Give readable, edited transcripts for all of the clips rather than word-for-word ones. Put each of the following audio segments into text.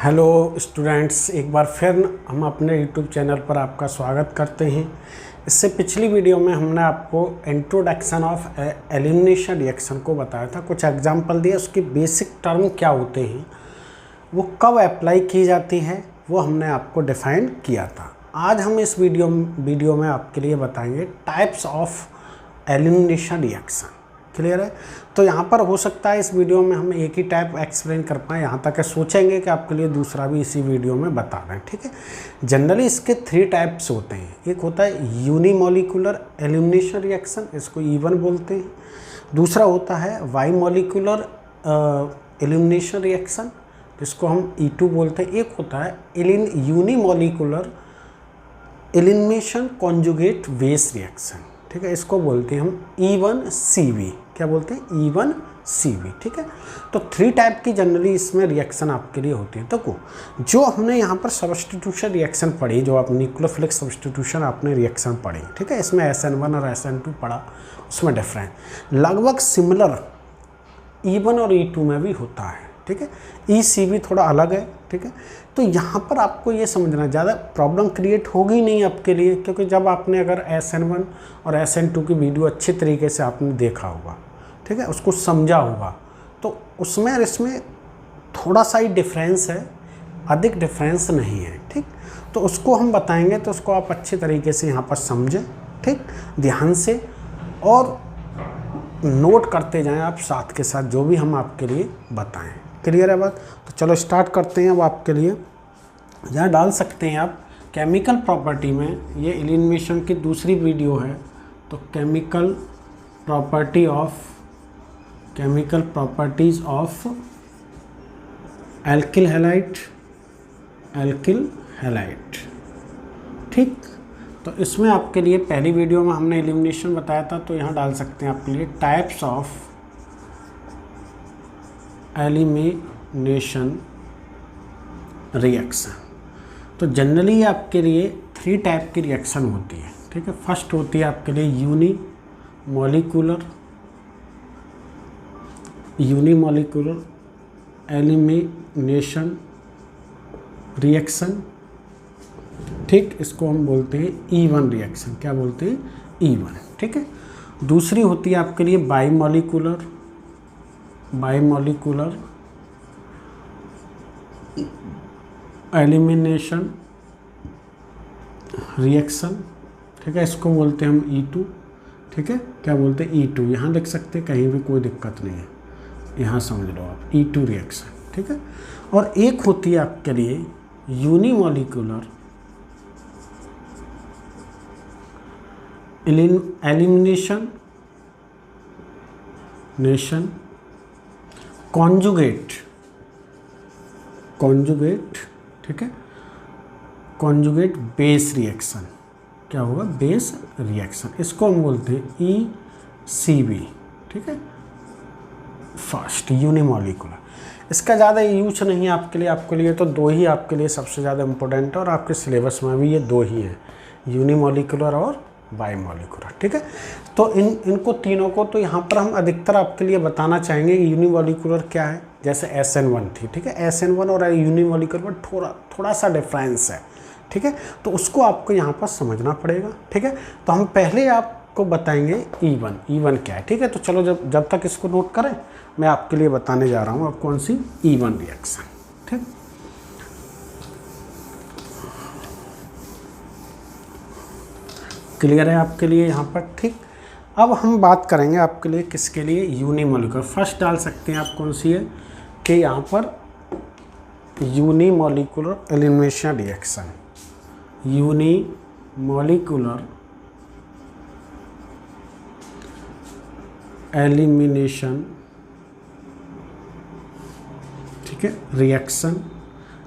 Hello students, एक बार फिर हम अपने यूट्यूब चैनल पर आपका स्वागत करते हैं। इससे पिछली वीडियो में हमने आपको इंट्रोडक्शन ऑफ एलिमिनेशन रिएक्शन को बताया था, कुछ एग्जांपल दिए, उसके बेसिक टर्म क्या होते हैं, वो कब अप्लाई की जाती है, वो हमने आपको डिफाइन किया था। आज हम इस वीडियो में आपके लिए बताएंगे types of elimination reaction. Clear है? तो यहाँ पर हो सकता है इस वीडियो में हम एक ही टाइप एक्सप्लेन कर पाएँ, यहाँ तक सोचेंगे कि आपके लिए दूसरा भी इसी वीडियो में बता दें। ठीक है, जनरली इसके 3 टाइप्स होते हैं। एक होता है यूनिमोलिकुलर एलिमिनेशन रिएक्शन, इसको E1 बोलते हैं। दूसरा होता है बाइमोलिकुलर एलिमिनेशन रिएक्शन, जिसको हम E2 बोलते हैं। एक होता है unimolecular elimination conjugate base reaction. ठीक है, इसको बोलते हैं हम E1CV। क्या बोलते हैं? E1CV। ठीक है, तो 3 टाइप की जनरली इसमें रिएक्शन आपके लिए होती है। तो जो हमने यहाँ पर सब्स्टिट्यूशन रिएक्शन पढ़ी, जो आप न्यूक्लियोफिलिक सब्स्टिट्यूशन आपने रिएक्शन पढ़ी, ठीक है, इसमें SN1 और SN2 पढ़ा, उसमें डिफरेंट लगभग सिमिलर E1 और E2 में भी होता है। ठीक है, ECV थोड़ा अलग है। ठीक है, तो यहाँ पर आपको ये समझना, ज़्यादा प्रॉब्लम क्रिएट होगी नहीं आपके लिए, क्योंकि जब आपने अगर SN1 और SN2 की वीडियो अच्छे तरीके से आपने देखा होगा, ठीक है, उसको समझा होगा, तो उसमें और इसमें थोड़ा सा ही डिफरेंस है, अधिक डिफरेंस नहीं है। ठीक, तो उसको हम बताएंगे, तो उसको आप अच्छे तरीके से यहाँ पर समझें, ठीक, ध्यान से, और नोट करते जाएं आप साथ के साथ जो भी हम आपके लिए बताएं। क्लियर है बात? तो चलो स्टार्ट करते हैं। अब आपके लिए यहाँ डाल सकते हैं आप केमिकल प्रॉपर्टी में, ये एलिमिनेशन की दूसरी वीडियो है, तो chemical properties of alkyl halide. ठीक, तो इसमें आपके लिए पहली वीडियो में हमने एलिमिनेशन बताया था, तो यहाँ डाल सकते हैं आपके लिए टाइप्स ऑफ एलिमिनेशन रिएक्शन। तो जनरली आपके लिए 3 टाइप की रिएक्शन होती है। ठीक है, फर्स्ट होती है आपके लिए यूनिमोलिकुलर एलिमिनेशन रिएक्शन। ठीक, इसको हम बोलते हैं E1 रिएक्शन। क्या बोलते हैं? E1। ठीक है, दूसरी होती है आपके लिए बाइमोलिकुलर एलिमिनेशन रिएक्शन। ठीक है, इसको बोलते हैं हम E2। ठीक है, क्या बोलते हैं? E2। यहाँ लिख सकते हैं, कहीं भी कोई दिक्कत नहीं है, यहाँ समझ लो आप, E2 रिएक्शन। ठीक है, और एक होती है आपके लिए यूनिमोलिकुलर एलिमिनेशन कॉन्जुगेट। ठीक है, कॉन्जुगेट बेस रिएक्शन। क्या होगा? Base reaction. इसको हम बोलते हैं ECB। ठीक है, फर्स्ट यूनिमोलिकुलर। इसका ज़्यादा यूज नहीं है आपके लिए तो 2 ही आपके लिए सबसे ज़्यादा इम्पोर्टेंट है, और आपके सिलेबस में भी ये 2 ही हैं, यूनिमोलिकुलर और बाइमोलिकुलर। ठीक है, तो इनको तीनों को तो यहाँ पर हम अधिकतर आपके लिए बताना चाहेंगे कि यूनिमोलिकुलर क्या है, जैसे SN1 थी। ठीक है, SN1 और यूनिमोलिकुलर में थोड़ा सा डिफरेंस है। ठीक है, तो उसको आपको यहाँ पर समझना पड़ेगा। ठीक है, तो हम पहले आपको बताएंगे E1 क्या है। ठीक है, तो चलो जब तक इसको नोट करें, मैं आपके लिए बताने जा रहा हूँ अब कौन सी E1 रिएक्शन। ठीक, क्लियर है आपके लिए यहाँ पर? ठीक, अब हम बात करेंगे आपके लिए किसके लिए? यूनिमोलिकुलर। फर्स्ट डाल सकते हैं आप कौन सी है, कि यहाँ पर unimolecular elimination reaction. Unimolecular elimination, ठीक है, रिएक्शन।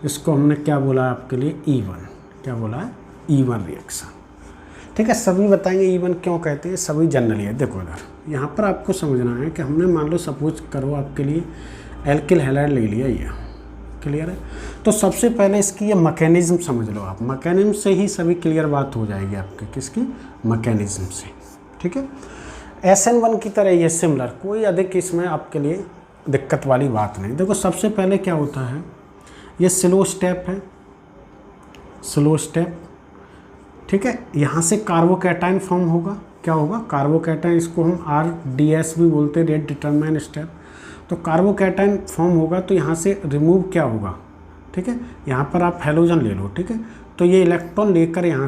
इसको हमने क्या बोला है आपके लिए? E1। क्या बोला है? E1 reaction. ठीक है, सभी बताएंगे E1 क्यों कहते हैं, सभी जनरली है। देखो इधर यहाँ पर आपको समझना है कि हमने मान लो सपोज करो आपके लिए एल्किल हैलाइड ले लिया ये। क्लियर है? तो सबसे पहले इसकी ये मैकेनिज्म समझ लो आप, मैकेनिज्म से ही सभी क्लियर बात हो जाएगी आपके, किसकी? मैकेनिज्म से। ठीक है, SN1 की तरह ये सिमिलर, कोई अधिक इसमें आपके लिए दिक्कत वाली बात नहीं। देखो सबसे पहले क्या होता है, ये स्लो स्टेप है, स्लो स्टेप, ठीक है। यहाँ से कार्बोकैटायन फॉर्म होगा, क्या होगा, कार्बोकैटायन, इसको हम RDS भी बोलते हैं, रेट डिटरमाइन स्टेप। तो कार्बोकैटायन फॉर्म होगा तो यहाँ से रिमूव क्या होगा, ठीक है, यहाँ पर आप हैलोजन ले लो, ठीक है। तो ये इलेक्ट्रॉन लेकर यहाँ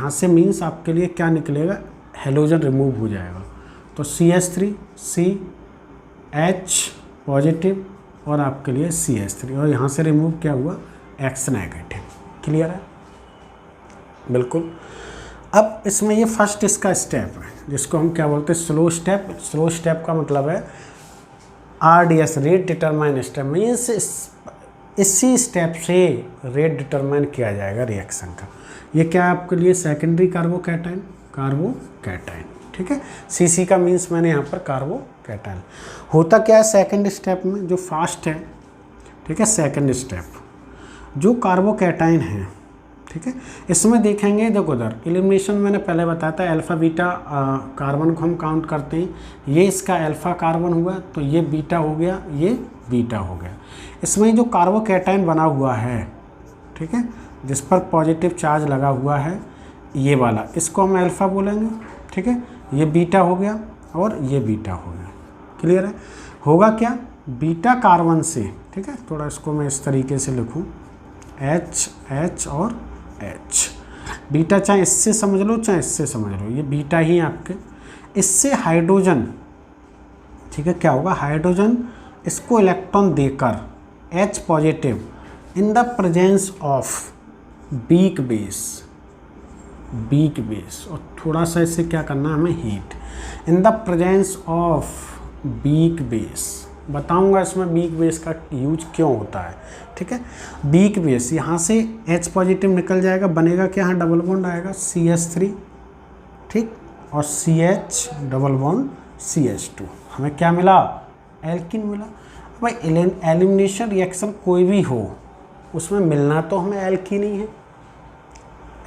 से मीन्स आपके लिए क्या निकलेगा, हैलोजन रिमूव हो जाएगा। तो CH3 CH पॉजिटिव और आपके लिए CH3, और यहाँ से रिमूव क्या हुआ, X नेगेटिव। क्लियर है, बिल्कुल। अब इसमें ये फर्स्ट इसका स्टेप है जिसको हम क्या बोलते हैं, स्लो स्टेप। स्लो स्टेप का मतलब है RDS, rate determine step, means इसी स्टेप से रेट डिटरमाइन किया जाएगा रिएक्शन का। ये क्या है आपके लिए, सेकेंडरी कार्बोकैटायन, ठीक है। CC का मीन्स मैंने यहाँ पर कार्बोकैटायन। होता क्या है सेकेंड स्टेप में, जो फास्ट है, ठीक है, सेकेंड स्टेप जो कार्बोकैटायन है, ठीक है, इसमें देखेंगे, देखो उधर एलिमिनेशन मैंने पहले बताया था, अल्फ़ा बीटा कार्बन को हम काउंट करते हैं। ये इसका अल्फ़ा कार्बन हुआ तो ये बीटा हो गया, ये बीटा हो गया। इसमें जो कार्बोकैटायन बना हुआ है, ठीक है, जिस पर पॉजिटिव चार्ज लगा हुआ है, ये वाला, इसको हम अल्फ़ा बोलेंगे, ठीक है। ये बीटा हो गया और ये बीटा हो गया। क्लियर है, होगा क्या, बीटा कार्बन से, ठीक है, थोड़ा इसको मैं इस तरीके से लिखूँ, H और H, बीटा चाहे इससे समझ लो चाहे इससे समझ लो, ये बीटा ही आपके, इससे हाइड्रोजन, ठीक है, क्या होगा, हाइड्रोजन इसको इलेक्ट्रॉन देकर H positive in the presence of weak base, और थोड़ा सा इससे क्या करना है हमें, heat, in the presence of weak base. बताऊंगा इसमें वीक बेस का यूज क्यों होता है, ठीक है। वीक बेस, यहाँ से H पॉजिटिव निकल जाएगा, बनेगा क्या, यहाँ डबल बॉन्ड आएगा CH3, ठीक, और CH डबल बॉन्ड CH2, हमें क्या मिला, एल्कीन मिला। भाई एलिमिनेशन रिएक्शन कोई भी हो उसमें मिलना तो हमें एल्कीन ही है,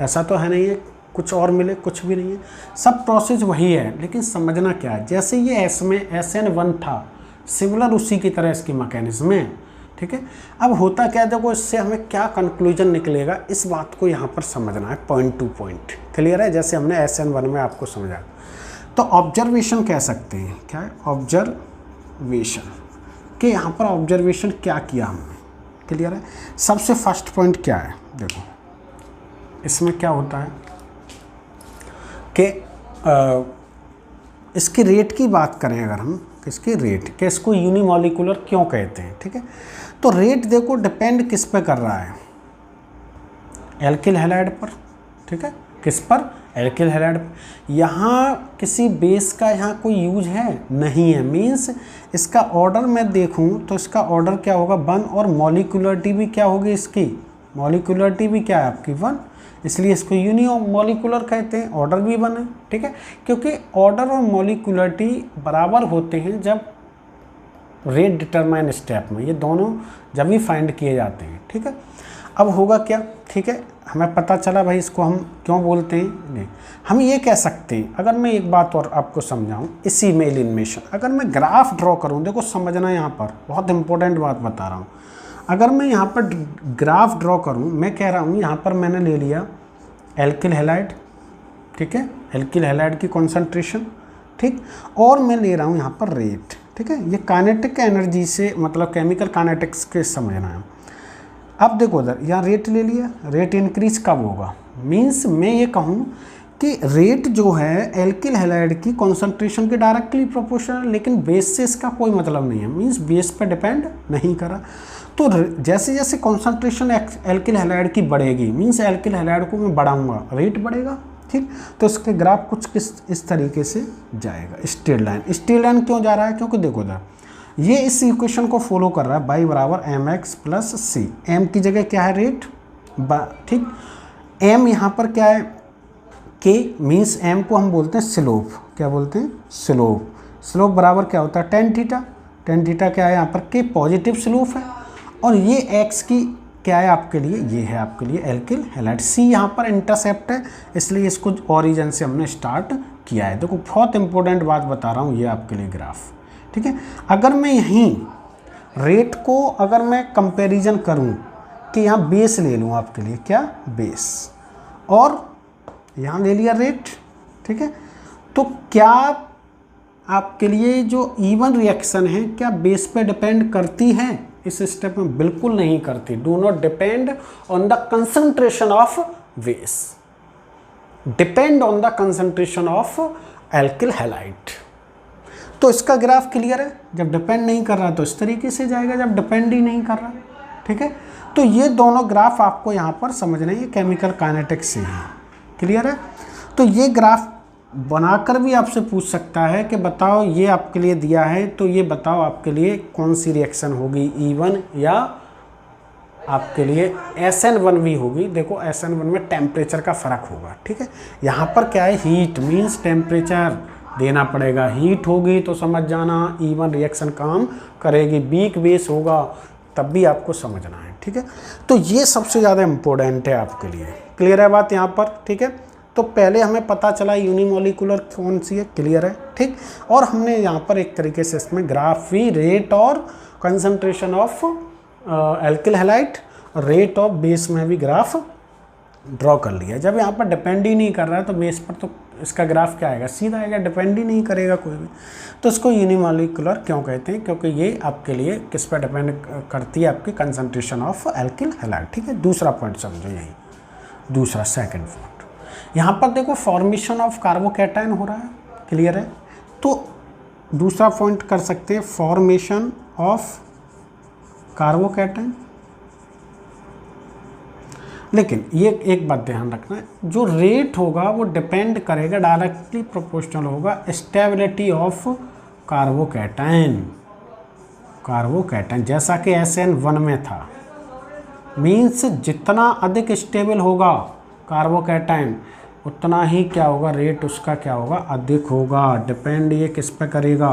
ऐसा तो है नहीं है कुछ और मिले, कुछ भी नहीं है, सब प्रोसेस वही है। लेकिन समझना क्या है, जैसे ये S में SN1 था, सिमिलर उसी की तरह इसकी मैकेनिज्म है, ठीक है। अब होता क्या है, देखो इससे हमें क्या कंक्लूजन निकलेगा, इस बात को यहाँ पर समझना है पॉइंट टू पॉइंट। क्लियर है, जैसे हमने SN1 में आपको समझा। तो ऑब्जर्वेशन कह सकते हैं, क्या है ऑब्जर्वेशन, कि यहाँ पर ऑब्जर्वेशन क्या किया हमने। क्लियर है, सबसे फर्स्ट पॉइंट क्या है, देखो इसमें क्या होता है कि इसकी रेट की बात करें अगर हम, किसकी रेट, कि इसको यूनिमॉलिकुलर क्यों कहते हैं, ठीक है। तो रेट देखो डिपेंड किस पे कर रहा है, एल्किल हैलाइड पर, ठीक है, किस पर, एल्किल हैलाइड पर। यहाँ किसी बेस का यहाँ कोई यूज है नहीं है, मींस इसका ऑर्डर मैं देखूँ तो इसका ऑर्डर क्या होगा, 1, और मॉलिकुलरिटी भी क्या होगी इसकी, मॉलिकुलरिटी भी क्या है आपकी 1, इसलिए इसको यूनिमॉलिकुलर कहते हैं, ऑर्डर भी 1 है, ठीक है। क्योंकि ऑर्डर और मॉलिकुलरिटी बराबर होते हैं जब रेट डिटरमाइन स्टेप में, ये दोनों जब भी फाइंड किए जाते हैं, ठीक है। अब होगा क्या, ठीक है, हमें पता चला भाई इसको हम क्यों बोलते हैं। नहीं, हम ये कह सकते हैं, अगर मैं एक बात और आपको समझाऊं इसी में एलिमिनेशन, अगर मैं ग्राफ ड्रॉ करूं, देखो समझना, यहाँ पर बहुत इंपॉर्टेंट बात बता रहा हूँ। अगर मैं यहाँ पर ग्राफ ड्रॉ करूँ, मैं कह रहा हूँ यहाँ पर मैंने ले लिया एल्किल हैलाइड, ठीक है, एल्किल हैलाइड की कॉन्सेंट्रेशन, ठीक, और मैं ले रहा हूँ यहाँ पर रेट, ठीक है। ये काइनेटिक एनर्जी से मतलब केमिकल काइनेटिक्स के समझना है। अब देखो उधर यहाँ रेट ले लिया, रेट इंक्रीज कब होगा, मीन्स मैं ये कहूँ कि रेट जो है एल्किल हैलाइड की कॉन्सेंट्रेशन के डायरेक्टली प्रोपोर्शनल, लेकिन बेस से इसका कोई मतलब नहीं है, मीन्स बेस पर डिपेंड नहीं करा। तो जैसे जैसे कॉन्सेंट्रेशन एल्किल हैलाइड की बढ़ेगी, मीन्स एल्किल हैलाइड को मैं बढ़ाऊंगा, रेट बढ़ेगा, ठीक। तो इसके ग्राफ कुछ इस तरीके से जाएगा, स्ट्रेट लाइन क्यों जा रहा है, क्योंकि देखो उधर ये इस इक्वेशन को फॉलो कर रहा है, बाई बराबर mx प्लस सी, m की जगह क्या है रेट, ठीक, m यहाँ पर क्या है k, मीन्स m को हम बोलते हैं स्लोप, क्या बोलते हैं स्लोप बराबर क्या होता है tan थीटा क्या है यहाँ पर k पॉजिटिव स्लोप है, और ये x की क्या है आपके लिए, ये है आपके लिए एल्किल हैलाइड, c यहाँ पर इंटरसेप्ट है, इसलिए इसको ओरिजिन से हमने स्टार्ट किया है। देखो बहुत इंपॉर्टेंट बात बता रहा हूँ, ये आपके लिए ग्राफ, ठीक है। अगर मैं यहीं रेट को अगर मैं कंपैरिजन करूं कि यहाँ बेस ले लूँ आपके लिए, क्या बेस, और यहाँ ले लिया रेट, ठीक है, तो क्या आपके लिए जो इवन रिएक्शन है क्या बेस पे डिपेंड करती है? इस स्टेप में बिल्कुल नहीं करती। Do not depend on the concentration of base, depend on the concentration of alkyl halide. तो इसका ग्राफ क्लियर है, जब डिपेंड नहीं कर रहा तो इस तरीके से जाएगा, जब डिपेंड ही नहीं कर रहा, ठीक है। तो ये दोनों ग्राफ आपको यहाँ पर समझना है, ये केमिकल काइनेटिक्स से है, क्लियर है। तो ये ग्राफ बनाकर भी आपसे पूछ सकता है कि बताओ ये आपके लिए दिया है तो ये बताओ आपके लिए कौन सी रिएक्शन होगी, E1 या आपके लिए SN1 भी होगी। देखो SN1 में टेम्परेचर का फ़र्क होगा, ठीक है। यहाँ पर क्या है, हीट मीन्स टेम्परेचर देना पड़ेगा, हीट होगी तो समझ जाना E1 रिएक्शन काम करेगी, वीक बेस होगा तब भी आपको समझना है, ठीक है। तो ये सबसे ज़्यादा इम्पोर्टेंट है आपके लिए, क्लियर है बात यहाँ पर, ठीक है। तो पहले हमें पता चला यूनिमोलिकुलर कौन सी है, क्लियर है, ठीक। और हमने यहाँ पर एक तरीके से इसमें ग्राफ भी रेट और concentration of alkyl halide, rate of base में भी ग्राफ ड्रॉ कर लिया। जब यहाँ पर डिपेंड ही नहीं कर रहा है तो बेस पर तो इसका ग्राफ क्या आएगा, सीधा आएगा, डिपेंड ही नहीं करेगा कोई भी। तो इसको यूनिमोलिकुलर क्यों कहते हैं, क्योंकि ये आपके लिए किस पर डिपेंड करती है, आपकी कंसंट्रेशन ऑफ एल्किल हैलाइड, ठीक है। दूसरा पॉइंट समझो, यही दूसरा सेकंड पॉइंट। यहाँ पर देखो फॉर्मेशन ऑफ कार्बोकैटायन हो रहा है, क्लियर है। तो दूसरा पॉइंट कर सकते हैं फॉर्मेशन ऑफ कार्बोकैटायन। लेकिन ये एक बात ध्यान रखना है, जो रेट होगा वो डिपेंड करेगा, डायरेक्टली प्रोपोर्शनल होगा स्टेबिलिटी ऑफ कार्बोकैटायन। कार्बोकैटायन जैसा कि SN1 में था, मीन्स जितना अधिक स्टेबल होगा कार्बोकैटायन उतना ही क्या होगा, रेट उसका क्या होगा, अधिक होगा। डिपेंड ये किस पे करेगा,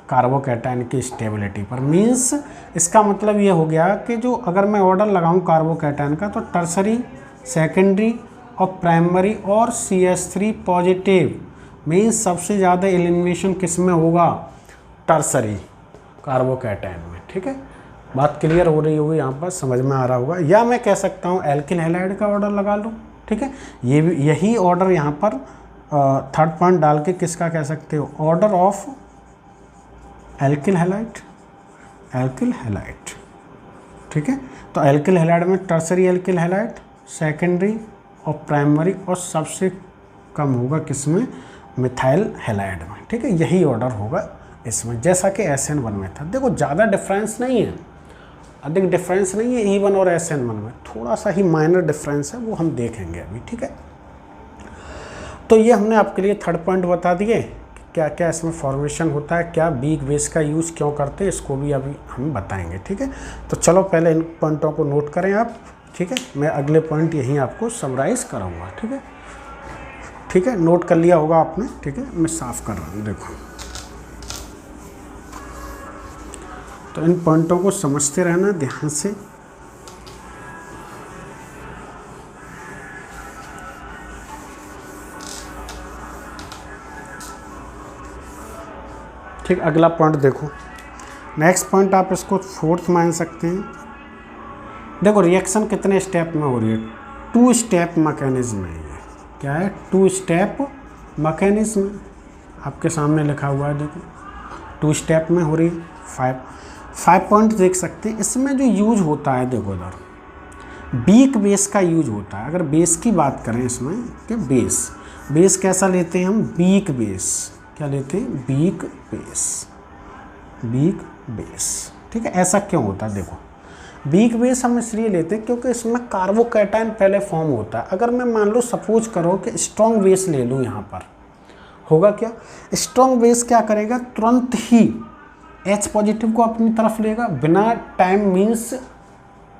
कार्बोकैटायन की स्टेबिलिटी पर। मीन्स इसका मतलब ये हो गया कि जो अगर मैं ऑर्डर लगाऊं कार्बोकैटायन का, तो टर्सरी, सेकेंडरी और प्राइमरी और CH3 पॉजिटिव, मीन्स सबसे ज़्यादा एलिमिनेशन किस में होगा, टर्सरी कार्बोकैटायन में, ठीक है। बात क्लियर हो रही होगी, यहाँ पर समझ में आ रहा होगा। या मैं कह सकता हूँ एल्किल हैलाइड का ऑर्डर लगा लूँ, ठीक है। ये भी यही ऑर्डर यहाँ पर थर्ड पॉइंट डाल के किसका कह सकते हो, order of alkyl halide, alkyl halide, ठीक है। तो एल्किल हैलाइड में टर्सरी एल्किल हैलाइड, सेकेंडरी और प्राइमरी, और सबसे कम होगा किसमें, मिथाइल हैलाइड में, ठीक है। यही ऑर्डर होगा इसमें, जैसा कि SN1 में था। देखो ज़्यादा डिफरेंस नहीं है, अधिक डिफरेंस नहीं है E1 और SN1 में, थोड़ा सा ही माइनर डिफरेंस है, वो हम देखेंगे अभी, ठीक है। तो ये हमने आपके लिए थर्ड पॉइंट बता दिए कि क्या क्या इसमें फॉर्मेशन होता है, क्या वीक बेस का यूज़ क्यों करते हैं, इसको भी अभी हम बताएंगे, ठीक है। तो चलो पहले इन पॉइंटों को नोट करें आप, ठीक है। मैं अगले पॉइंट यहीं आपको समराइज़ कराऊँगा, ठीक है, ठीक है। नोट कर लिया होगा आपने, ठीक है। मैं साफ़ कर रहा हूँ, देखो। तो इन पॉइंटों को समझते रहना ध्यान से। ठीक, अगला पॉइंट देखो, नेक्स्ट पॉइंट आप इसको फोर्थ मान सकते हैं। देखो रिएक्शन कितने स्टेप में हो रही है, 2 स्टेप मैकेनिज्म है ये। क्या है, 2 स्टेप मैकेनिज्म, आपके सामने लिखा हुआ है, देखो 2 स्टेप में हो रही है। 5 पॉइंट देख सकते हैं। इसमें जो यूज होता है, देखो इधर वीक बेस का यूज होता है। अगर बेस की बात करें इसमें कि बेस कैसा लेते हैं हम, वीक बेस। क्या लेते हैं, वीक बेस, ठीक है। ऐसा क्यों होता है, देखो वीक बेस हम इसलिए लेते हैं क्योंकि इसमें कार्बोकैटायन पहले फॉर्म होता है। अगर मैं मान लो सपोज करो कि स्ट्रॉन्ग बेस ले लूँ, यहाँ पर होगा क्या, स्ट्रॉन्ग बेस क्या करेगा, तुरंत ही H पॉजिटिव को अपनी तरफ लेगा, बिना टाइम, मीन्स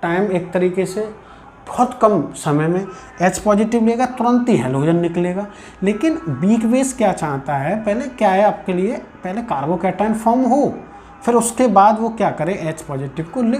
टाइम एक तरीके से बहुत कम समय में H पॉजिटिव लेगा, तुरंत ही हेलोजन निकलेगा। लेकिन वीक बेस क्या चाहता है, पहले क्या है आपके लिए, पहले कार्बोकैटायन फॉर्म हो, फिर उसके बाद वो क्या करे, H पॉजिटिव को ले,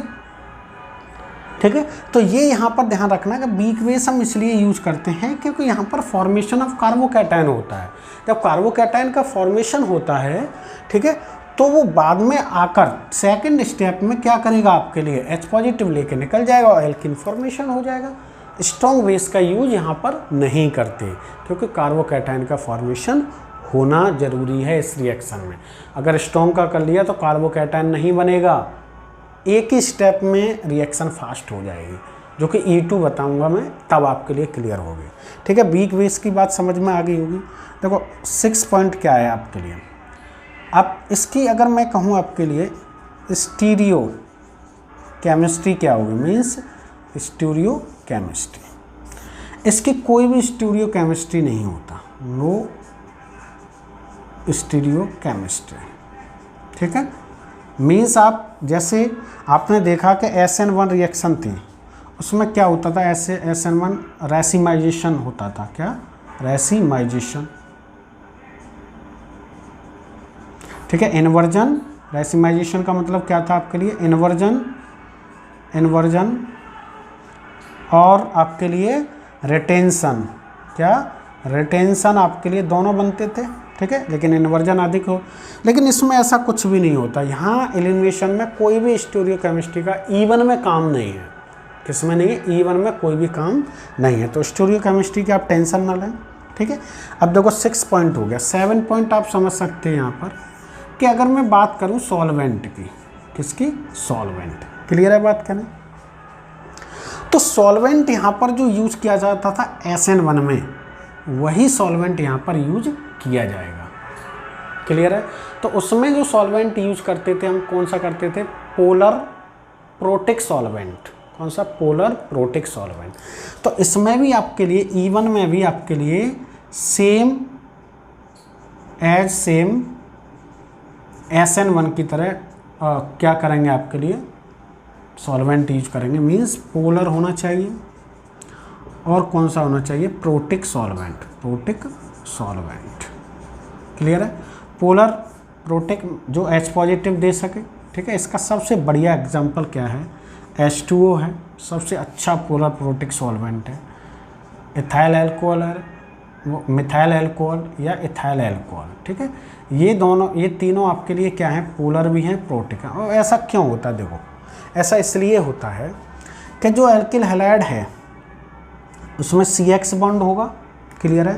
ठीक है। तो ये यहाँ पर ध्यान रखना कि वीक बेस हम इसलिए यूज करते हैं क्योंकि यहाँ पर फॉर्मेशन ऑफ कार्बोकैटायन होता है। जब कार्बोकैटायन का फॉर्मेशन होता है, ठीक है, तो वो बाद में आकर सेकंड स्टेप में क्या करेगा, आपके लिए H पॉजिटिव लेके निकल जाएगा और एल्किन फॉर्मेशन हो जाएगा। स्ट्रॉन्ग बेस का यूज यहाँ पर नहीं करते क्योंकि कार्बोकैटायन का फॉर्मेशन होना जरूरी है इस रिएक्शन में। अगर स्ट्रॉन्ग का कर लिया तो कार्बोकैटायन नहीं बनेगा, एक ही स्टेप में रिएक्शन फास्ट हो जाएगी, जो कि E2 बताऊंगा मैं, तब आपके लिए क्लियर होगी। ठीक है, वीक बेस की बात समझ में आ गई होगी। देखो 6 पॉइंट क्या है आपके लिए, अब इसकी अगर मैं कहूँ आपके लिए स्टीरियो केमिस्ट्री क्या होगी, मीन्स स्टीरियो केमिस्ट्री। इसकी कोई भी स्टीरियो केमिस्ट्री नहीं होता, नो स्टीरियो केमिस्ट्री। ठीक है, मीन्स आप जैसे आपने देखा कि SN1 रिएक्शन थी, उसमें क्या होता था, ऐसे SN1 रेसिमाइजेशन होता था। क्या, रेसिमाइजेशन। ठीक है, इन्वर्जन, रेसिमाइजेशन का मतलब क्या था आपके लिए, इन्वर्जन और आपके लिए रिटेंशन। क्या, रिटेंशन आपके लिए दोनों बनते थे। ठीक है, लेकिन इन्वर्जन अधिक हो, लेकिन इसमें ऐसा कुछ भी नहीं होता। यहाँ एलिमिनेशन में कोई भी स्टीरियोकेमिस्ट्री का E1 में काम नहीं है। किसमें नहीं है, E1 में कोई भी काम नहीं है। तो स्टीरियोकेमिस्ट्री की आप टेंशन ना लें। ठीक है, अब देखो 6 पॉइंट हो गया। 7 पॉइंट आप समझ सकते हैं यहाँ पर कि अगर मैं बात करूँ सॉल्वेंट की, किसकी, सॉल्वेंट। क्लियर है बात करने, तो सॉल्वेंट यहाँ पर जो यूज किया जाता था SN1 में, वही सॉल्वेंट यहाँ पर यूज किया जाएगा। क्लियर है, तो उसमें जो सॉल्वेंट यूज करते थे हम, कौन सा करते थे, पोलर प्रोटिक सॉल्वेंट। कौन सा, पोलर प्रोटिक सॉल्वेंट। तो इसमें भी आपके लिए E1 में भी आपके लिए सेम SN1 की तरह क्या करेंगे, आपके लिए सॉल्वेंट यूज करेंगे, मीन्स पोलर होना चाहिए। और कौन सा होना चाहिए, protic solvent, protic solvent. Clear है, पोलर प्रोटिक जो H पॉजिटिव दे सके। ठीक है, इसका सबसे बढ़िया एग्जांपल क्या है, H2O है, सबसे अच्छा पोलर प्रोटिक सॉल्वेंट है। इथाइल अल्कोहल है, वो मिथाइल अल्कोहल या इथाइल अल्कोहल। ठीक है, ये दोनों, ये तीनों आपके लिए क्या है, पोलर भी हैं, प्रोटिक हैं। और ऐसा क्यों होता है, देखो ऐसा इसलिए होता है कि जो एल्किल हैलाइड है उसमें CX बॉन्ड होगा। क्लियर है,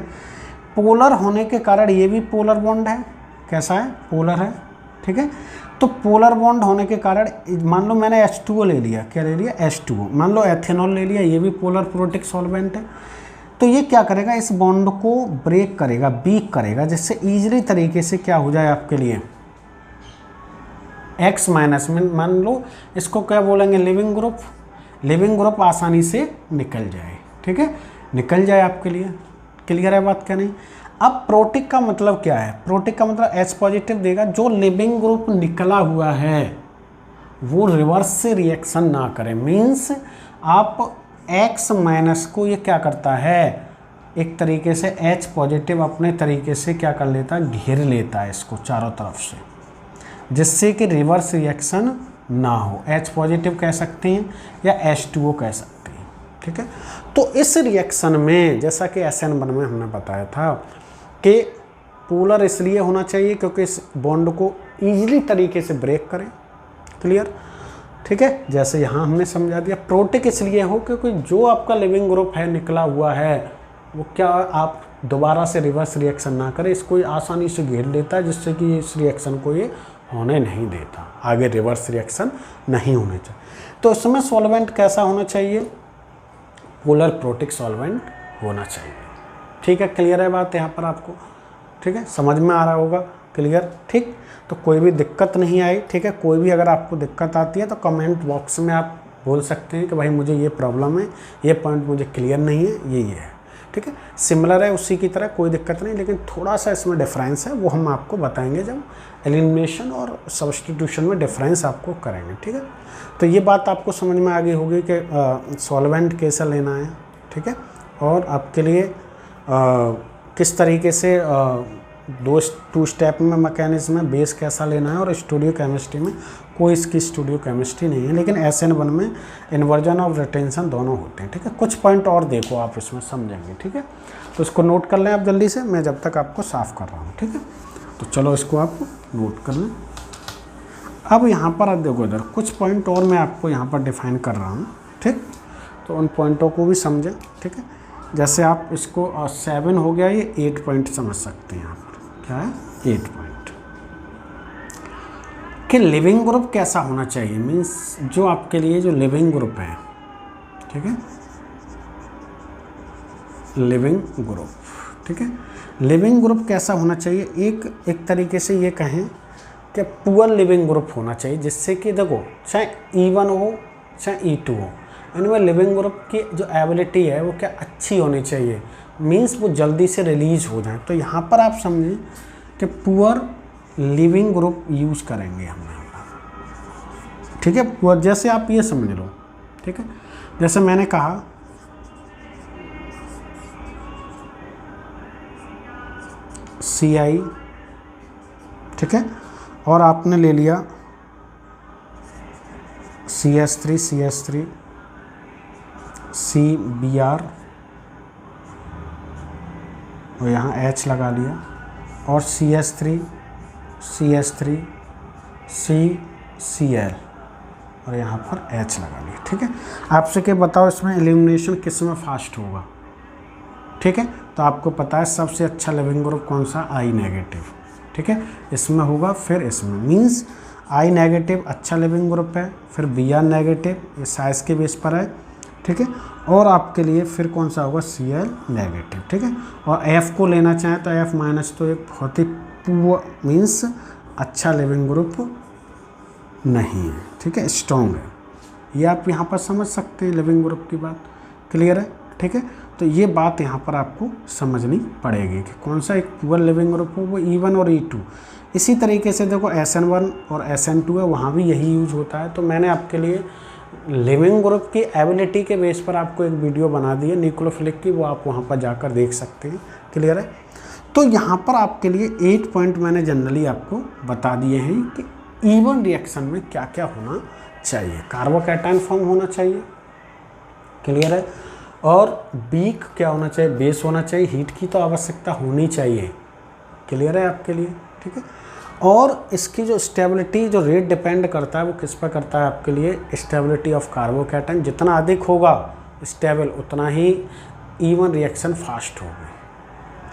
पोलर होने के कारण ये भी पोलर बॉन्ड है। कैसा है, पोलर है। ठीक है, तो पोलर बॉन्ड होने के कारण मान लो मैंने H2O ले लिया, क्या ले लिया, H2O। मान लो एथेनॉल ले लिया, ये भी पोलर प्रोटिक सॉल्वेंट है। तो ये क्या करेगा, इस बॉन्ड को ब्रेक करेगा, वीक करेगा, जिससे ईजिली तरीके से क्या हो जाए आपके लिए, X माइनस में मान लो इसको क्या बोलेंगे, लिविंग ग्रुप। लिविंग ग्रुप आसानी से निकल जाए। ठीक है, निकल जाए आपके लिए। क्लियर है बात क्या नहीं। अब प्रोटिक का मतलब क्या है, प्रोटिक का मतलब H पॉजिटिव देगा, जो लिविंग ग्रुप निकला हुआ है वो रिवर्स से रिएक्शन ना करे। मीन्स आप X माइनस को ये क्या करता है, एक तरीके से H पॉजिटिव अपने तरीके से क्या कर लेता है, घेर लेता है इसको चारों तरफ से, जिससे कि रिवर्स रिएक्शन ना हो। H पॉजिटिव कह सकते हैं या H2O कह सकते हैं। ठीक है, तो इस रिएक्शन में जैसा कि SN1 में हमने बताया था कि पोलर इसलिए होना चाहिए क्योंकि इस बॉन्ड को ईजिली तरीके से ब्रेक करें। क्लियर, ठीक है, जैसे यहाँ हमने समझा दिया। प्रोटिक इसलिए हो क्योंकि जो आपका लिविंग ग्रुप है निकला हुआ है वो क्या आप दोबारा से रिवर्स रिएक्शन ना करें, इसको आसानी से घेर लेता है, जिससे कि इस रिएक्शन को ये होने नहीं देता, आगे रिवर्स रिएक्शन नहीं होने चाहिए। तो इसमें सॉल्वेंट कैसा होना चाहिए, पोलर प्रोटिक सॉल्वेंट होना चाहिए। ठीक है, क्लियर है बात यहाँ पर आपको। ठीक है, समझ में आ रहा होगा, क्लियर। ठीक, तो कोई भी दिक्कत नहीं आई। ठीक है, कोई भी अगर आपको दिक्कत आती है तो कमेंट बॉक्स में आप बोल सकते हैं कि भाई मुझे ये प्रॉब्लम है, ये पॉइंट मुझे क्लियर नहीं है, ये है। ठीक है, सिमिलर है उसी की तरह, कोई दिक्कत नहीं, लेकिन थोड़ा सा इसमें डिफरेंस है, वो हम आपको बताएंगे जब एलिमिनेशन और सब्स्टिट्यूशन में डिफरेंस आपको करेंगे। ठीक है, तो ये बात आपको समझ में आ गई होगी कि सॉल्वेंट कैसा लेना है। ठीक है, और आपके लिए किस तरीके से टू स्टेप में मैकेनिज्म में बेस कैसा लेना है, और स्टूडियो केमिस्ट्री में कोई इसकी स्टूडियो केमिस्ट्री नहीं है, लेकिन SN1 में इन्वर्जन और रिटेंशन दोनों होते हैं। ठीक है, कुछ पॉइंट और देखो आप इसमें समझेंगे। ठीक है, तो इसको नोट कर लें आप जल्दी से, मैं जब तक आपको साफ कर रहा हूँ। ठीक है, तो चलो इसको आप नोट कर लें। अब यहाँ पर आप देखो, इधर कुछ पॉइंट और मैं आपको यहाँ पर डिफाइन कर रहा हूँ, ठीक। तो उन पॉइंटों को भी समझें, ठीक है। जैसे आप इसको 7 हो गया, ये 8 पॉइंट समझ सकते हैं। यहाँ पर क्या है, 8 पॉइंट कि लिविंग ग्रुप कैसा होना चाहिए, मीन्स जो आपके लिए जो लिविंग ग्रुप है, ठीक है, लिविंग ग्रुप, ठीक है। लिविंग ग्रुप कैसा होना चाहिए, एक तरीके से ये कहें कि पुअर लिविंग ग्रुप होना चाहिए, जिससे कि देखो चाहे E1 हो चाहे E2 हो, इनमें लिविंग ग्रुप की जो एबिलिटी है वो क्या अच्छी होनी चाहिए, मींस वो जल्दी से रिलीज हो जाए। तो यहाँ पर आप समझें कि पुअर लिविंग ग्रुप यूज़ करेंगे हम यहाँ पर, ठीक है। पुअर जैसे आप ये समझ लो, ठीक है, जैसे मैंने कहा CI, ठीक है, और आपने ले लिया CS3 CBr और यहाँ H लगा लिया, और CS3 CCl और यहाँ पर H लगा लिया, ठीक है। आपसे क्या बताओ इसमें एलिमिनेशन किस में फास्ट होगा, ठीक है। तो आपको पता है सबसे अच्छा लिविंग ग्रुप कौन सा, I नेगेटिव, ठीक है, इसमें होगा, फिर इसमें, मींस I नेगेटिव अच्छा लिविंग ग्रुप है, फिर Br नेगेटिव, ये साइज के बेस पर है, ठीक है, और आपके लिए फिर कौन सा होगा, Cl नेगेटिव, ठीक है। और F को लेना चाहें तो F माइनस तो एक बहुत ही पुअर मीन्स अच्छा लिविंग ग्रुप नहीं है, ठीक है, स्ट्रॉन्ग है। ये आप यहाँ पर समझ सकते हैं लिविंग ग्रुप की बात, क्लियर है, ठीक है। तो ये बात यहाँ पर आपको समझनी पड़ेगी कि कौन सा एक पुअर लिविंग ग्रुप हो, वो E1 और E2। इसी तरीके से देखो SN1 और SN2 है, वहाँ भी यही यूज होता है। तो मैंने आपके लिए लिविंग ग्रुप की एबिलिटी के बेस पर आपको एक वीडियो बना दी है न्यूक्लियोफिलिक की, वो आप वहाँ पर जाकर देख सकते हैं, क्लियर है। तो यहाँ पर आपके लिए 8 पॉइंट मैंने जनरली आपको बता दिए हैं कि E1 रिएक्शन में क्या क्या होना चाहिए। कार्बोकैटायन फॉर्म होना चाहिए, क्लियर है, और बीक क्या होना चाहिए, बेस होना चाहिए, हीट की तो आवश्यकता होनी चाहिए, क्लियर है आपके लिए, ठीक है। और इसकी जो स्टेबिलिटी जो रेट डिपेंड करता है वो किस पर करता है आपके लिए, स्टेबिलिटी ऑफ कार्बोकैटायन। जितना अधिक होगा स्टेबल उतना ही E1 रिएक्शन फास्ट होगा,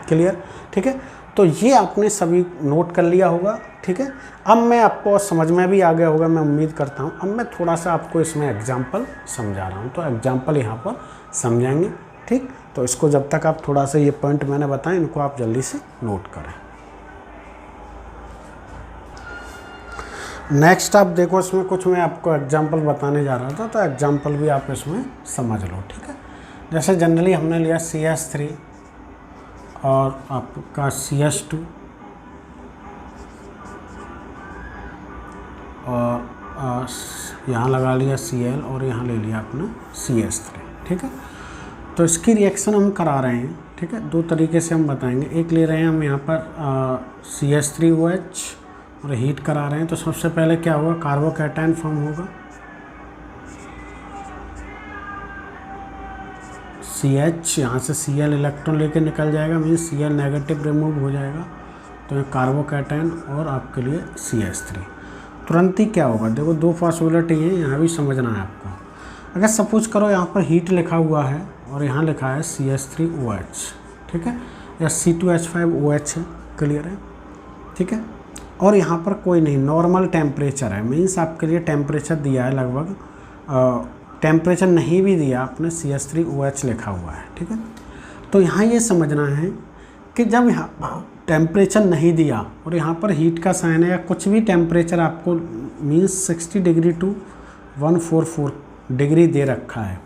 क्लियर, ठीक है। तो ये आपने सभी नोट कर लिया होगा, ठीक है। अब मैं आपको समझ में भी आ गया होगा, मैं उम्मीद करता हूँ। अब मैं थोड़ा सा आपको इसमें एग्जांपल समझा रहा हूँ, तो एग्जांपल यहाँ पर समझाएंगे, ठीक। तो इसको जब तक आप थोड़ा सा ये पॉइंट मैंने बताया इनको आप जल्दी से नोट करें। नेक्स्ट आप देखो, इसमें कुछ मैं आपको एग्जांपल बताने जा रहा था, तो एग्जांपल भी आप इसमें समझ लो, ठीक है। जैसे जनरली हमने लिया CS3 और आपका CS2 और यहाँ लगा लिया Cl और यहाँ ले लिया आपने CS3, ठीक है। तो इसकी रिएक्शन हम करा रहे हैं, ठीक है, दो तरीके से हम बताएंगे। एक ले रहे हैं हम यहाँ पर CH3OH और हीट करा रहे हैं। तो सबसे पहले क्या होगा, कार्बोकैटायन फॉर्म होगा, CH, यहाँ से Cl इलेक्ट्रॉन लेके निकल जाएगा, मीन्स Cl नेगेटिव रिमूव हो जाएगा, तो ये कार्बोकैटायन और आपके लिए CH3। तुरंत ही क्या होगा, देखो दो पॉसिबिलिटी है, यहाँ भी समझना है आपको। अगर सपोज करो यहाँ पर हीट लिखा हुआ है और यहाँ लिखा है CH3OH, ठीक है, या C2H5OH है, क्लियर है, ठीक है। और यहाँ पर कोई नहीं, नॉर्मल टेम्परेचर है, मीन्स आपके लिए टेम्परेचर दिया है लगभग, टेम्परेचर नहीं भी दिया आपने, CH3OH लिखा हुआ है, ठीक है। तो यहाँ ये समझना है कि जब यहाँ टेम्परेचर नहीं दिया और यहाँ पर हीट का साइन है या कुछ भी टेम्परेचर आपको मीन्स 60 डिग्री टू 144 डिग्री दे रखा है,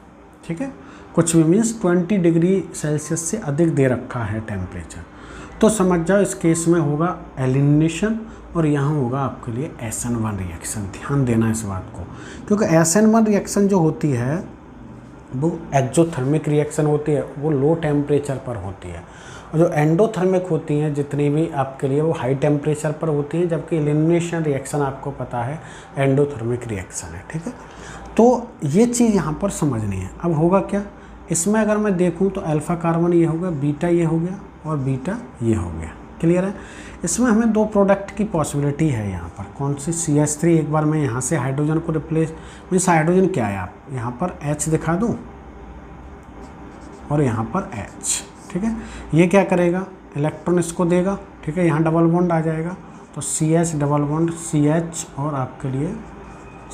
ठीक है, कुछ भी मीन्स 20 डिग्री सेल्सियस से अधिक दे रखा है टेम्परेचर, तो समझ जाओ इस केस में होगा एलिमिनेशन और यहाँ होगा आपके लिए SN1 रिएक्शन। ध्यान देना इस बात को, क्योंकि SN1 रिएक्शन जो होती है वो एक्जोथर्मिक रिएक्शन होती है, वो लो टेम्परेचर पर होती है, और जो एंडोथर्मिक होती हैं जितनी भी आपके लिए वो हाई टेम्परेचर पर होती हैं, जबकि एलिमिनेशन रिएक्शन आपको पता है एंडोथर्मिक रिएक्शन है, ठीक है। तो ये चीज़ यहाँ पर समझनी है। अब होगा क्या, इसमें अगर मैं देखूँ तो अल्फ़ा कार्बन ये हो गया, बीटा ये हो गया और बीटा ये हो गया, क्लियर है। इसमें हमें 2 प्रोडक्ट की पॉसिबिलिटी है यहाँ पर। कौन सी? CH3। एक बार मैं यहाँ से हाइड्रोजन को रिप्लेस, मीन्स हाइड्रोजन क्या है, आप यहाँ पर H दिखा दूँ और यहाँ पर H, ठीक है। ये क्या करेगा, इलेक्ट्रॉन इसको देगा, ठीक है। यहाँ डबल बॉन्ड आ जाएगा तो CH डबल बॉन्ड CH और आपके लिए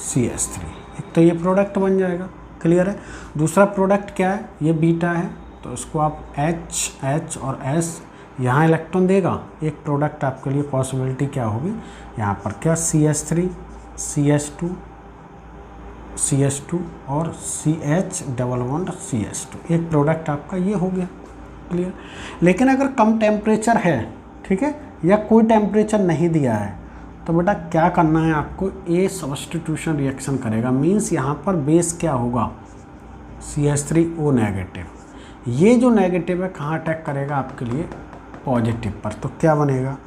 CH3। एक तो ये प्रोडक्ट बन जाएगा, क्लियर है। दूसरा प्रोडक्ट क्या है, ये बीटा है तो इसको आप H और S, यहाँ इलेक्ट्रॉन देगा। एक प्रोडक्ट आपके लिए पॉसिबिलिटी क्या होगी यहाँ पर, क्या CH3 CH2 और CH डबल बॉन्ड CH2। एक प्रोडक्ट आपका ये हो गया, क्लियर। लेकिन अगर कम टेम्परेचर है, ठीक है, या कोई टेम्परेचर नहीं दिया है, तो बेटा क्या करना है आपको, ए सब्स्टिट्यूशन रिएक्शन करेगा। मीन्स यहाँ पर बेस क्या होगा, CH3O नेगेटिव। ये जो नेगेटिव है कहाँ अटैक करेगा आपके लिए, पॉजिटिव पर। तो क्या बनेगा,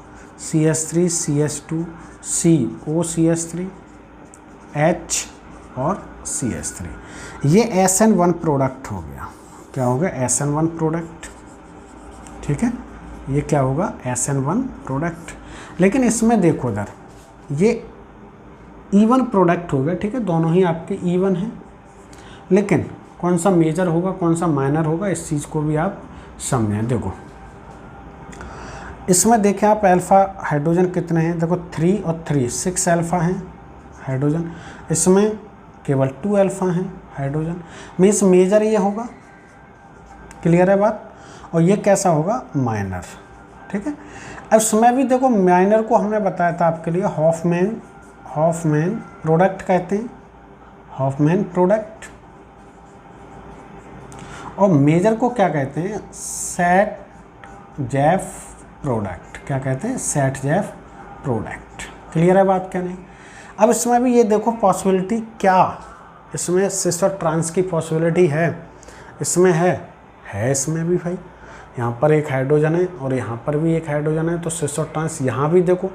CH3 CH2 CO CH3 H और CH3। ये SN1 प्रोडक्ट हो गया। क्या हो गया, SN1 प्रोडक्ट, ठीक है। ये क्या होगा, SN1 प्रोडक्ट। लेकिन इसमें देखो इधर ये E1 प्रोडक्ट हो गया, ठीक है। दोनों ही आपके E1 हैं। लेकिन कौन सा मेजर होगा कौन सा माइनर होगा, इस चीज़ को भी आप समझें। देखो इसमें देखें आप, अल्फ़ा हाइड्रोजन कितने हैं, देखो 3 और 3 6 अल्फ़ा हैं हाइड्रोजन। इसमें केवल 2 अल्फ़ा हैं हाइड्रोजन। मीन्स मेजर ये होगा, क्लियर है बात। और ये कैसा होगा, माइनर, ठीक है। अब इसमें भी देखो माइनर को हमने बताया था आपके लिए हॉफमैन प्रोडक्ट कहते हैं, हॉफमैन प्रोडक्ट। और मेजर को क्या कहते हैं, सेट-जैफ प्रोडक्ट। क्या कहते हैं, सेट-जैफ प्रोडक्ट। क्लियर है बात क्या नहीं। अब इसमें भी ये देखो पॉसिबिलिटी क्या, इसमें सिस और ट्रांस की पॉसिबिलिटी है, इसमें है इसमें भी भाई। यहाँ पर एक हाइड्रोजन है और यहाँ पर भी एक हाइड्रोजन है, तो सिस और ट्रांस, यहाँ भी देखो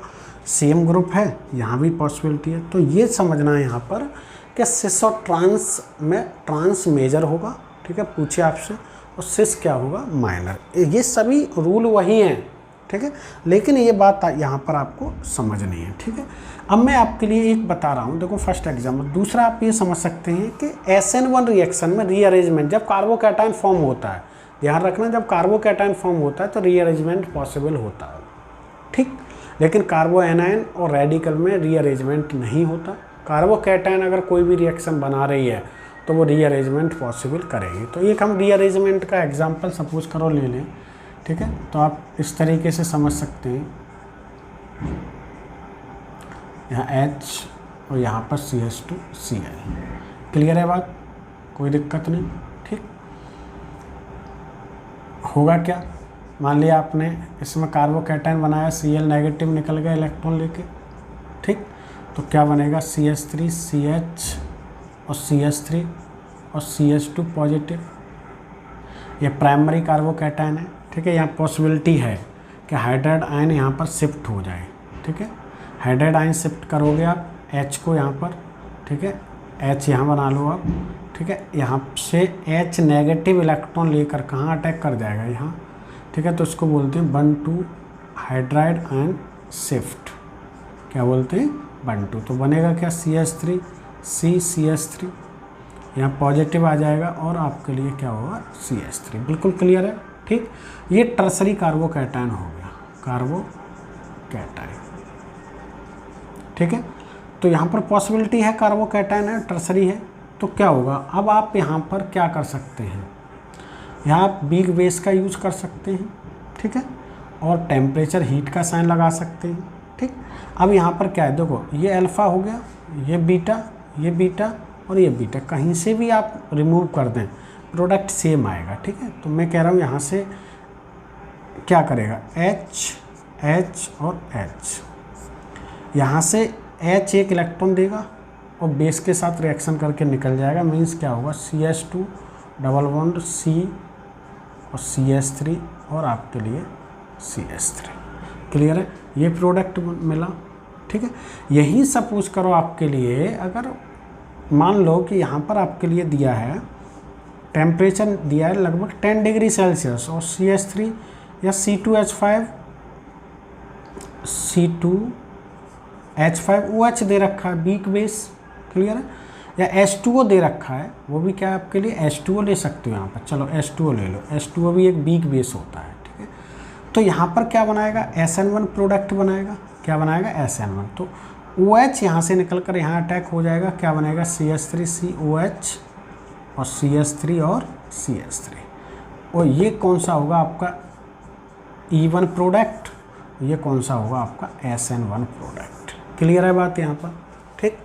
सेम ग्रुप है, यहाँ भी पॉसिबिलिटी है। तो ये समझना है यहाँ पर कि सिस और ट्रांस में ट्रांस मेजर होगा, ठीक है, पूछे आपसे, और सिस क्या होगा, माइनर। ये सभी रूल वही हैं, ठीक है। लेकिन ये बात यहाँ पर आपको समझनी है, ठीक है। अब मैं आपके लिए एक बता रहा हूँ, देखो फर्स्ट एग्जाम्पल। दूसरा आप ये समझ सकते हैं कि SN1 रिएक्शन में रीअरेंजमेंट, जब कार्बोकैटायन फॉर्म होता है, ध्यान रखना, जब कार्बोकैटायन फॉर्म होता है तो रीअरेंजमेंट पॉसिबल होता है, ठीक। लेकिन कार्बो एनायन और रेडिकल में रीअरेंजमेंट नहीं होता। कार्बोकैटायन अगर कोई भी रिएक्शन बना रही है तो वो रीअरेंजमेंट पॉसिबल करेगी। तो एक हम रीअरेंजमेंट का एग्जाम्पल सपोज करो ले लें, ठीक है। तो आप इस तरीके से समझ सकते हैं, यहाँ H और यहाँ पर CH2 Cl। क्लियर है बात, कोई दिक्कत नहीं, ठीक। होगा क्या, मान लिया आपने इसमें कार्बोकैटायन बनाया, Cl नेगेटिव निकल गया इलेक्ट्रॉन लेके, ठीक। तो क्या बनेगा, CH3 CH और CH3 और CH2 पॉजिटिव। ये प्राइमरी कार्बोकैटायन है, ठीक है। यहाँ पॉसिबिलिटी है कि हाइड्राइड आयन यहाँ पर शिफ्ट हो जाए, ठीक है। हाइड्राइड आयन शिफ्ट करोगे आप H को यहाँ पर, ठीक है, H यहाँ बना लो आप, ठीक है। यहाँ से H नेगेटिव इलेक्ट्रॉन लेकर कहाँ अटैक कर जाएगा, यहाँ, ठीक है। तो इसको बोलते हैं 1,2 हाइड्राइड आयन शिफ्ट। क्या बोलते हैं, 1,2। तो बनेगा क्या, CH3 CH3, यहाँ पॉजिटिव आ जाएगा और आपके लिए क्या होगा, CH3। बिल्कुल क्लियर है, ठीक। ये टर्सरी कार्बोकैटायन हो गया, कार्बोकैटायन, ठीक है। तो यहाँ पर पॉसिबिलिटी है कार्बोकैटायन है, टर्सरी है, तो क्या होगा। अब आप यहाँ पर क्या कर सकते हैं, यहाँ आप बिग बेस का यूज कर सकते हैं, ठीक है, और टेम्परेचर हीट का साइन लगा सकते हैं, ठीक। अब यहाँ पर क्या है, देखो ये अल्फ़ा हो गया, ये बीटा और ये बीटा, कहीं से भी आप रिमूव कर दें प्रोडक्ट सेम आएगा, ठीक है। तो मैं कह रहा हूँ यहाँ से क्या करेगा, H और H, यहाँ से H एक इलेक्ट्रॉन देगा और बेस के साथ रिएक्शन करके निकल जाएगा। मीन्स क्या होगा, CH2 डबल बॉन्ड C और CH3 और आपके लिए CH3। क्लियर है, ये प्रोडक्ट मिला, ठीक है। यही सपोज करो आपके लिए, अगर मान लो कि यहाँ पर आपके लिए दिया है टेम्परेचर दिया है लगभग 10 डिग्री सेल्सियस और CH3 या C2H5 C2H5OH दे रखा है, वीक बेस, क्लियर है, या H2O दे रखा है, वो भी क्या है आपके लिए, H2O ले सकते हो यहाँ पर, चलो H2O ले लो, H2O भी एक वीक बेस होता है, ठीक है। तो यहाँ पर क्या बनाएगा, SN1 प्रोडक्ट बनाएगा, क्या बनाएगा, SN1, तो OH यहाँ से निकल कर यहाँ अटैक हो जाएगा, क्या बनेगा, CH3COH और CH3 और CH3, और ये कौन सा होगा आपका E1 प्रोडक्ट, ये कौन सा होगा आपका SN1 प्रोडक्ट, क्लियर है बात यहाँ पर, ठीक।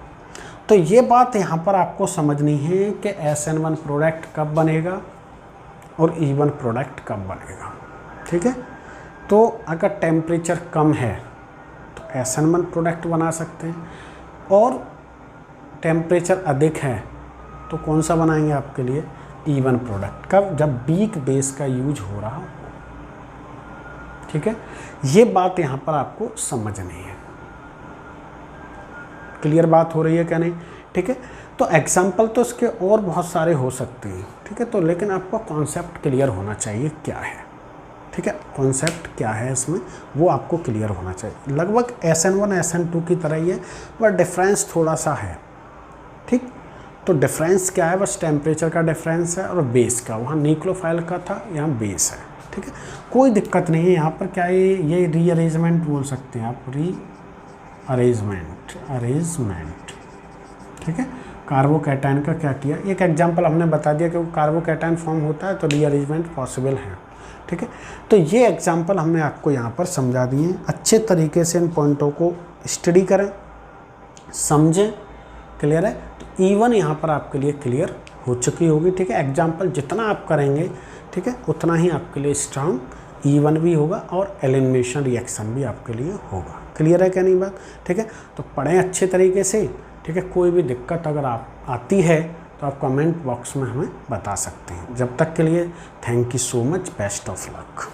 तो ये बात यहाँ पर आपको समझनी है कि SN1 प्रोडक्ट कब बनेगा और E1 प्रोडक्ट कब बनेगा, ठीक है। तो अगर टेम्परेचर कम है तो SN1 प्रोडक्ट बना सकते हैं, और टेम्परेचर अधिक है तो कौन सा बनाएंगे आपके लिए, E1 प्रोडक्ट, कब, जब वीक बेस का यूज हो रहा हो, ठीक है। ये बात यहाँ पर आपको समझनी है, क्लियर बात हो रही है क्या नहीं, ठीक है। तो एग्जाम्पल तो इसके और बहुत सारे हो सकते हैं, ठीक है, तो लेकिन आपको कॉन्सेप्ट क्लियर होना चाहिए क्या है, ठीक है, कॉन्सेप्ट क्या है इसमें वो आपको क्लियर होना चाहिए। लगभग SN1 SN2 की तरह ही है, बट डिफरेंस थोड़ा सा है, ठीक। तो डिफरेंस क्या है, बस टेम्परेचर का डिफरेंस है और बेस का, वहाँ न्यूक्लियोफाइल का था, यहाँ बेस है, ठीक है, कोई दिक्कत नहीं है। यहाँ पर क्या है, ये रीअरेंजमेंट बोल सकते हैं आप, अरेंजमेंट, ठीक है। कार्बोकैटायन का क्या किया, एक एग्जांपल हमने बता दिया कि कार्बोकैटायन फॉर्म होता है तो रीअरेंजमेंट पॉसिबल है, ठीक है। तो ये एग्जांपल हमने आपको यहाँ पर समझा दिए हैं, अच्छे तरीके से इन पॉइंटों को स्टडी करें, समझें, क्लियर है। तो E1 यहाँ पर आपके लिए क्लियर हो चुकी होगी, ठीक है। एग्जाम्पल जितना आप करेंगे, ठीक है, उतना ही आपके लिए स्ट्रांग E1 भी होगा और एलिमिनेशन रिएक्शन भी आपके लिए होगा, क्लियर है क्या नहीं बात, ठीक है। तो पढ़ें अच्छे तरीके से, ठीक है। कोई भी दिक्कत अगर आप आती है तो आप कमेंट बॉक्स में हमें बता सकते हैं। जब तक के लिए thank you so much, best of luck.